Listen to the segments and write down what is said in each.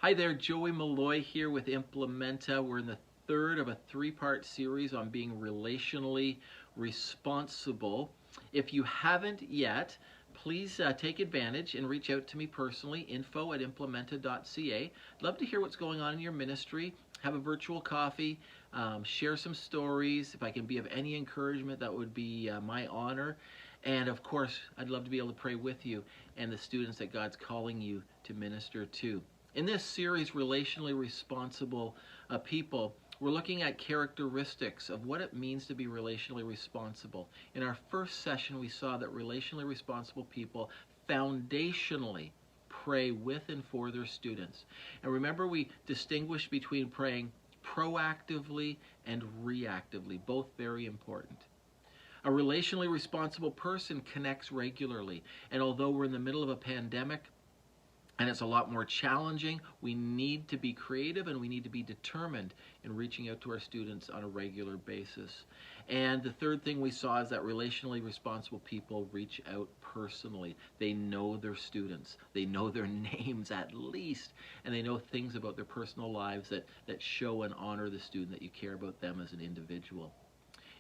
Hi there, Joey Malloy here with Implementa. We're in the third of a three-part series on being relationally responsible. If you haven't yet, please take advantage and reach out to me personally, info@implementa.ca. I'd love to hear what's going on in your ministry. Have a virtual coffee, share some stories. If I can be of any encouragement, that would be my honor. And of course, I'd love to be able to pray with you and the students that God's calling you to minister to. In this series, Relationally Responsible People, we're looking at characteristics of what it means to be relationally responsible. In our first session, we saw that relationally responsible people foundationally pray with and for their students. And remember, we distinguished between praying proactively and reactively, both very important. A relationally responsible person connects regularly. And although we're in the middle of a pandemic, and it's a lot more challenging, we need to be creative and we need to be determined in reaching out to our students on a regular basis. And the third thing we saw is that relationally responsible people reach out personally. They know their students. They know their names at least, and they know things about their personal lives that show and honor the student, that you care about them as an individual.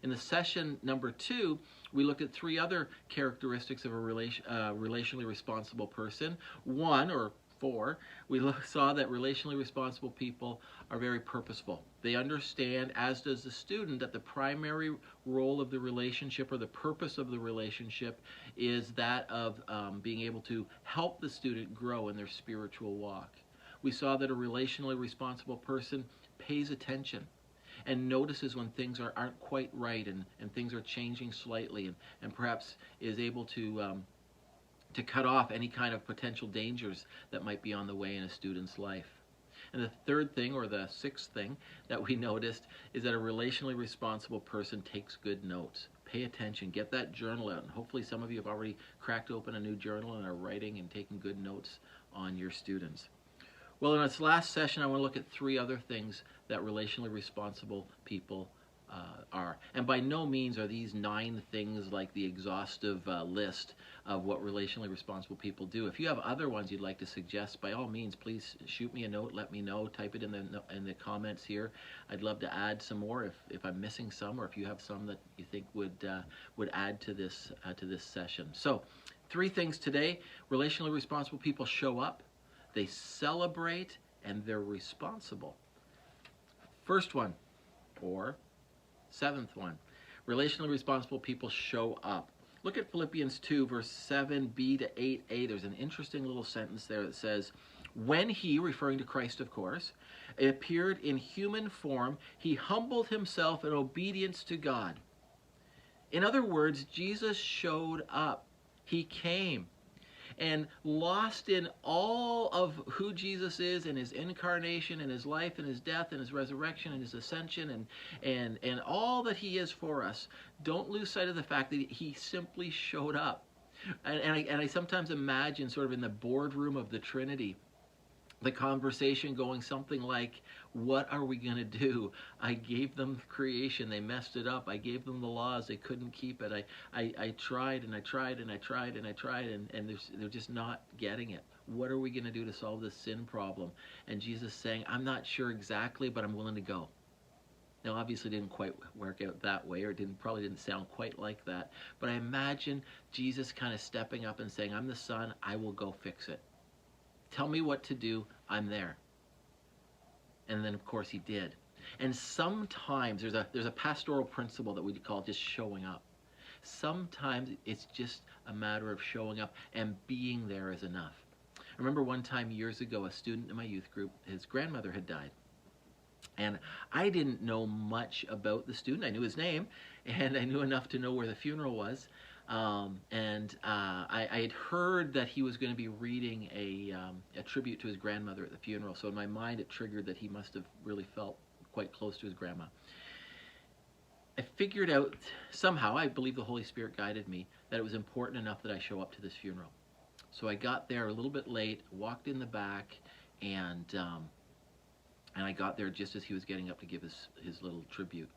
In the session number 2, we looked at 3 other characteristics of a relationally responsible person. 1 or 4, we saw that relationally responsible people are very purposeful. They understand, as does the student, that the primary role of the relationship or the purpose of the relationship is that of being able to help the student grow in their spiritual walk. We saw that a relationally responsible person pays attention and notices when things aren't quite right and things are changing slightly, and perhaps is able to cut off any kind of potential dangers that might be on the way in a student's life. And the third thing, or the sixth thing that we noticed, is that a relationally responsible person takes good notes. Pay attention, get that journal out, and hopefully some of you have already cracked open a new journal and are writing and taking good notes on your students. Well, in this last session, I want to look at 3 other things that relationally responsible people are. And by no means are these 9 things like the exhaustive list of what relationally responsible people do. If you have other ones you'd like to suggest, by all means, please shoot me a note, let me know, type it in the comments here. I'd love to add some more if I'm missing some, or if you have some that you think would add to this session. So, 3 things today. Relationally responsible people show up, they celebrate, and they're responsible. First one, or 7th one, relationally responsible people show up. Look at Philippians 2, verse 7b to 8a. There's an interesting little sentence there that says, when he, referring to Christ of course, appeared in human form, he humbled himself in obedience to God. In other words, Jesus showed up. He came. And lost in all of who Jesus is and his incarnation and his life and his death and his resurrection and his ascension and all that he is for us, don't lose sight of the fact that he simply showed up. And I sometimes imagine, sort of in the boardroom of the Trinity, the conversation going something like, what are we going to do? I gave them creation. They messed it up. I gave them the laws. They couldn't keep it. I tried and I tried and I tried and I tried, and they're just not getting it. What are we going to do to solve this sin problem? And Jesus saying, I'm not sure exactly, but I'm willing to go. Now, obviously, it didn't quite work out that way, or it probably didn't sound quite like that. But I imagine Jesus kind of stepping up and saying, I'm the Son. I will go fix it. Tell me what to do, I'm there. And then, of course, he did. And sometimes there's a pastoral principle that we call just showing up. Sometimes it's just a matter of showing up, and being there is enough. I remember one time years ago, a student in my youth group, his grandmother had died. And I didn't know much about the student. I knew his name, and I knew enough to know where the funeral was. I had heard that he was going to be reading a tribute to his grandmother at the funeral. So in my mind, it triggered that he must have really felt quite close to his grandma. I figured out somehow, I believe the Holy Spirit guided me, that it was important enough that I show up to this funeral. So I got there a little bit late, walked in the back, and I got there just as he was getting up to give his little tribute.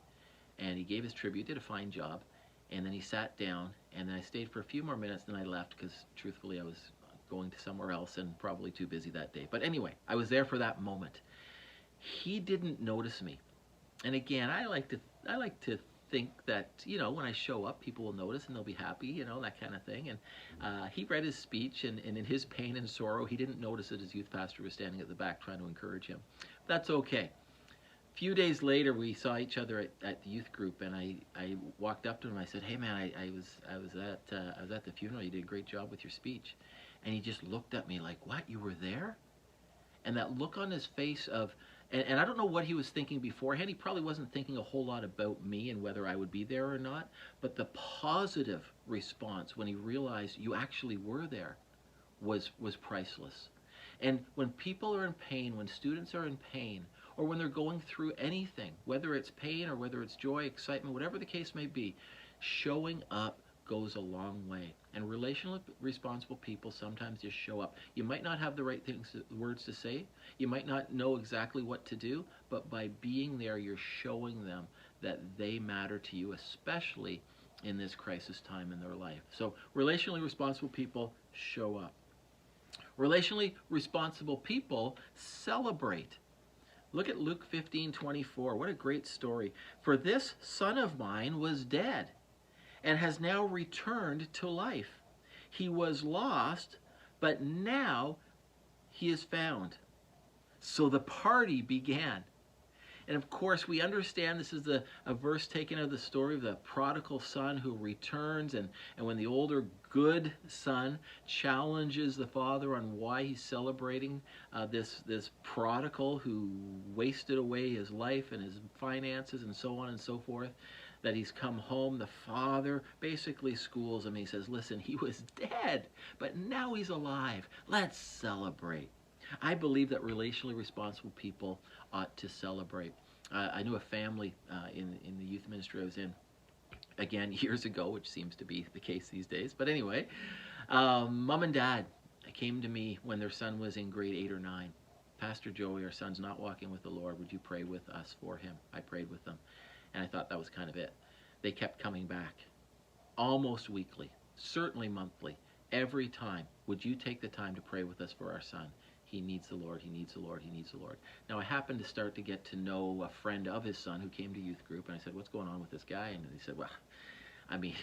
And he gave his tribute, did a fine job. And then he sat down, and then I stayed for a few more minutes, then I left because, truthfully, I was going to somewhere else and probably too busy that day. But anyway, I was there for that moment. He didn't notice me. And again, I like to think that, when I show up, people will notice and they'll be happy, that kind of thing. And he read his speech, and in his pain and sorrow, he didn't notice that his youth pastor was standing at the back trying to encourage him. That's okay. A few days later, we saw each other at the youth group, and I walked up to him. I said, "Hey, man, I was at the funeral. You did a great job with your speech." And he just looked at me like, "What? You were there?" And that look on his face of, and I don't know what he was thinking beforehand. He probably wasn't thinking a whole lot about me and whether I would be there or not. But the positive response when he realized you actually were there was priceless. And when people are in pain, when students are in pain, or when they're going through anything, whether it's pain or whether it's joy, excitement, whatever the case may be, showing up goes a long way. And relationally responsible people sometimes just show up. You might not have the right words to say. You might not know exactly what to do, but by being there, you're showing them that they matter to you, especially in this crisis time in their life. So relationally responsible people show up. Relationally responsible people celebrate. Look at Luke 15:24. What a great story. "For this son of mine was dead and has now returned to life. He was lost, but now he is found." So the party began. And of course, we understand this is a verse taken out of the story of the prodigal son who returns. And when the older good son challenges the father on why he's celebrating this prodigal who wasted away his life and his finances and so on and so forth, that he's come home, the father basically schools him. He says, "Listen, he was dead, but now he's alive. Let's celebrate." I believe that relationally responsible people ought to celebrate. I knew a family in the youth ministry I was in, again, years ago, which seems to be the case these days. But anyway, mom and dad came to me when their son was in grade 8 or 9. "Pastor Joey, our son's not walking with the Lord. Would you pray with us for him?" I prayed with them, and I thought that was kind of it. They kept coming back, almost weekly, certainly monthly, every time. "Would you take the time to pray with us for our son? He needs the Lord, he needs the Lord, he needs the Lord." Now, I happened to start to get to know a friend of his son who came to youth group, and I said, "What's going on with this guy?" And he said, "Well, I mean,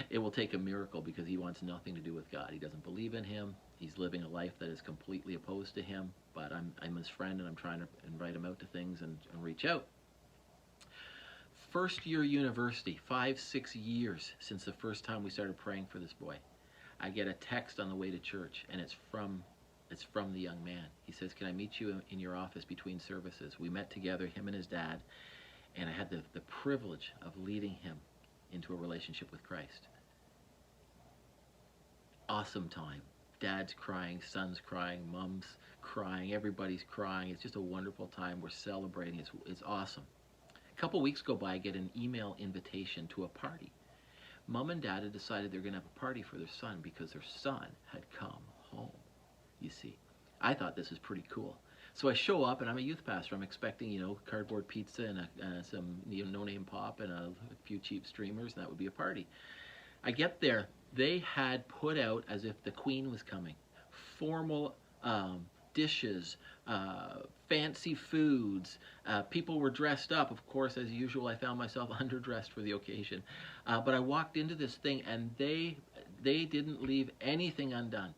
it will take a miracle because he wants nothing to do with God. He doesn't believe in him. He's living a life that is completely opposed to him, but I'm his friend, and I'm trying to invite him out to things and reach out." First year university, 5-6 years since the first time we started praying for this boy. I get a text on the way to church, and it's from the young man. He says, "Can I meet you in your office between services?" We met together, him and his dad, and I had the privilege of leading him into a relationship with Christ. Awesome time. Dad's crying, son's crying, mom's crying, everybody's crying. It's just a wonderful time. We're celebrating. It's awesome. A couple weeks go by, I get an email invitation to a party. Mom and dad had decided they're going to have a party for their son because their son had come home. You see, I thought this was pretty cool. So I show up, and I'm a youth pastor. I'm expecting, cardboard pizza and some no-name pop and a few cheap streamers, and that would be a party. I get there. They had put out, as if the Queen was coming, formal dishes, fancy foods. People were dressed up. Of course, as usual, I found myself underdressed for the occasion. But I walked into this thing, and they didn't leave anything undone.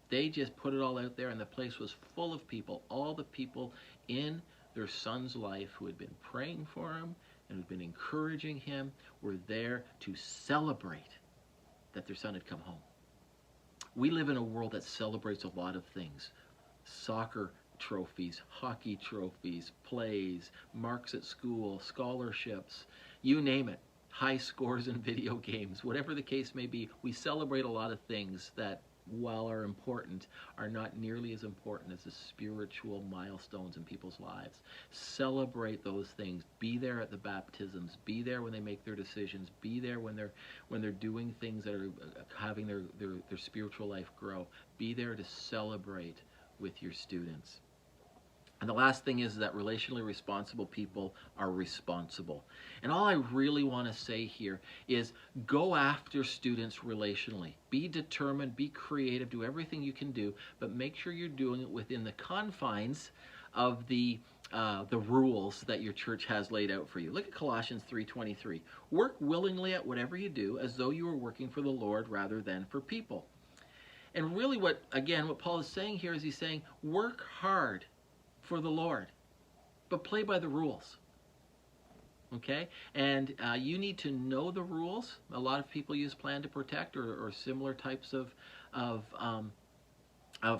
They just put it all out there, and the place was full of people. All the people in their son's life who had been praying for him and who had been encouraging him were there to celebrate that their son had come home. We live in a world that celebrates a lot of things. Soccer trophies, hockey trophies, plays, marks at school, scholarships, you name it. High scores in video games, whatever the case may be. We celebrate a lot of things that, while are important, are not nearly as important as the spiritual milestones in people's lives. Celebrate those things. Be there at the baptisms. Be there when they make their decisions. Be there when they're doing things that are having their spiritual life grow. Be there to celebrate with your students. And the last thing is that relationally responsible people are responsible. And all I really want to say here is go after students relationally. Be determined, be creative, do everything you can do, but make sure you're doing it within the confines of the rules that your church has laid out for you. Look at Colossians 3:23. Work willingly at whatever you do as though you were working for the Lord rather than for people. And really what Paul is saying here is he's saying work hard for the Lord, but play by the rules. Okay? And you need to know the rules. A lot of people use Plan to Protect or similar types of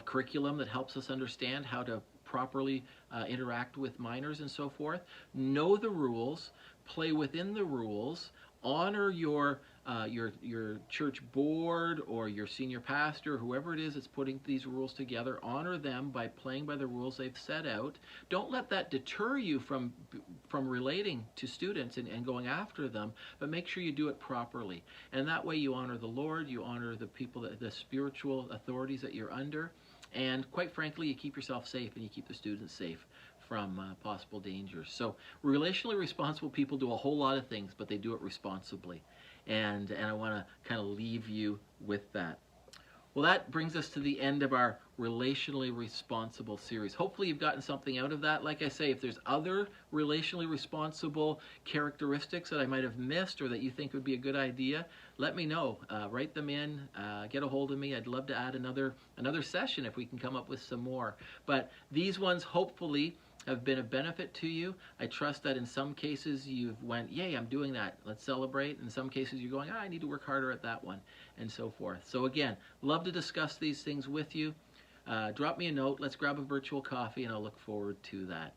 curriculum that helps us understand how to properly interact with minors and so forth. Know the rules, play within the rules, honor your church board or your senior pastor, whoever it is that's putting these rules together. Honor them by playing by the rules they've set out. Don't let that deter you from relating to students and going after them, but make sure you do it properly. And that way you honor the Lord, you honor the people, the spiritual authorities that you're under, and quite frankly, you keep yourself safe and you keep the students safe from possible dangers. So relationally responsible people do a whole lot of things, but they do it responsibly. And I want to kind of leave you with that. Well, that brings us to the end of our Relationally Responsible series. Hopefully you've gotten something out of that. Like I say, if there's other relationally responsible characteristics that I might have missed or that you think would be a good idea, let me know. Write them in, get a hold of me. I'd love to add another session if we can come up with some more. But these ones hopefully have been of benefit to you. I trust that in some cases you've went, yay, I'm doing that, let's celebrate. In some cases you're going, I need to work harder at that one, and so forth. So again, love to discuss these things with you. Drop me a note, let's grab a virtual coffee, and I'll look forward to that.